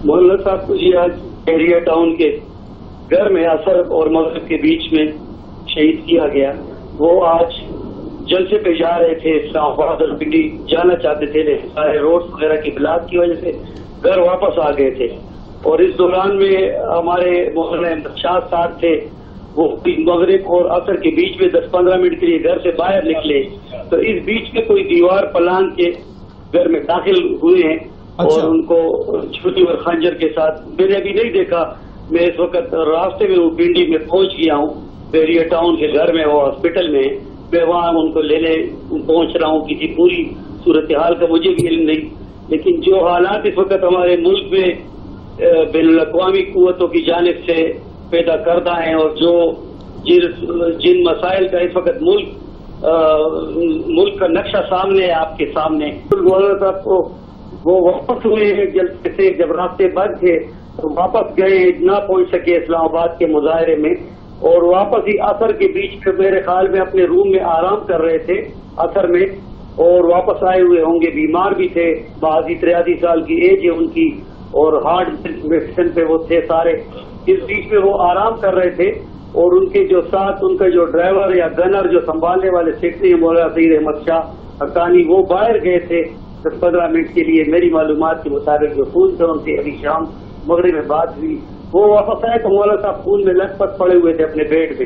مولانا صاحب کو جی آج ایریا ٹاؤن کے گھر میں عصر اور مغرب کے بیچ میں شہید کیا گیا. وہ آج جلسے پہ جا رہے تھے اسلام آباد اور پنڈی جانا چاہتے تھے، لیکن سارے روڈ وغیرہ کی بلاک کی وجہ سے گھر واپس آ گئے تھے. اور اس دوران میں ہمارے مولانا شاہ صاحب تھے، وہ مغرب اور عصر کے بیچ میں 10-15 منٹ کے لیے گھر سے باہر نکلے تو اس بیچ میں کوئی دیوار پلان کے گھر میں داخل ہوئے ہیں اور ان کو چھری اور خنجر کے ساتھ. میں نے ابھی نہیں دیکھا، میں اس وقت راستے میں پنڈی میں پہنچ گیا ہوں، ایریا ٹاؤن کے گھر میں، وہ ہاسپٹل میں، میں وہاں ان کو لینے پہنچ رہا ہوں. کسی پوری صورتحال کا مجھے بھی علم نہیں، لیکن جو حالات اس وقت ہمارے ملک میں بین الاقوامی قوتوں کی جانب سے پیدا کردہ ہیں اور جو جن مسائل کا اس وقت ملک کا نقشہ سامنے ہے آپ کے سامنے. مولانا صاحب کو وہ واپس ہوئے ہیں جلسے سے، جب راستے بند تھے تو واپس گئے، نہ پہنچ سکے اسلام آباد کے مظاہرے میں، اور واپس ہی عصر کے بیچ میرے خیال میں اپنے روم میں آرام کر رہے تھے عصر میں، اور واپس آئے ہوئے ہوں گے. بیمار بھی تھے، 82-83 سال کی ایج ہے ان کی، اور ہارٹ میڈیسن پہ وہ تھے سارے. اس بیچ میں وہ آرام کر رہے تھے اور ان کے جو ساتھ ان کا جو ڈرائیور یا گنر جو سنبھالنے والے سیکٹری ہیں مولانا سعید احمد شاہ حقانی، وہ باہر گئے تھے 10-15 منٹ کے لیے. میری معلومات کے مطابق جو فون تھے ان سے ابھی شام مغرب میں بات ہوئی، وہ واپس آئے تو مولانا صاحب فون میں لت پت پڑے ہوئے تھے اپنے بیڈ پہ.